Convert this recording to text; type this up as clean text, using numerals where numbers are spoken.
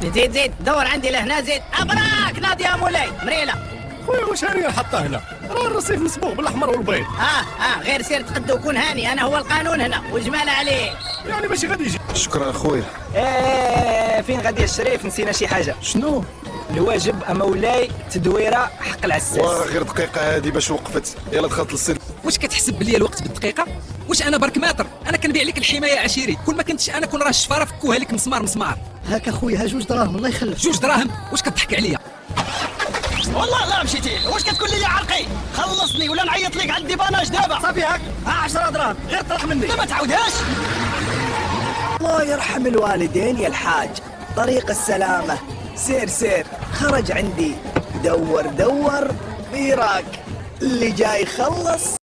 زيد زيد دور عندي لهنا زيد. ابراك ناضي يا مولاي مريله. خويا واش هاني حطها هنا؟ راه الرصيف مصبوغ بالاحمر والبيض. غير سير تقد وكون هاني، انا هو القانون هنا والجمال عليه. يعني ماشي غادي يجي. شكرا خويا. فين غادي يا الشريف؟ نسينا شي حاجه. شنو؟ الواجب مولاي تدويره حق العساس. غير دقيقه هذه باش وقفت. يلا دخلت للسن. واش كتحسب بلي الوقت بالدقيقه؟ واش انا برك ماتر؟ انا كنبيع لك الحمايه عشيري، كل ما كنتش انا كون راه الشفاره فكوها لك مسمار مسمار. هاك اخويا ها 2 دراهم الله يخلف. 2 دراهم؟ واش كتضحك عليا؟ والله لا مشيتي، واش كتقول لي يا عرقي؟ خلصني ولا نعيط لك على الديباناج دابا. صافي هاك 10 دراهم غير طرح مني. ما تعاودهاش. الله يرحم الوالدين يا الحاج، طريق السلامة، سير سير، خرج عندي دور دور بيراك اللي جاي يخلص.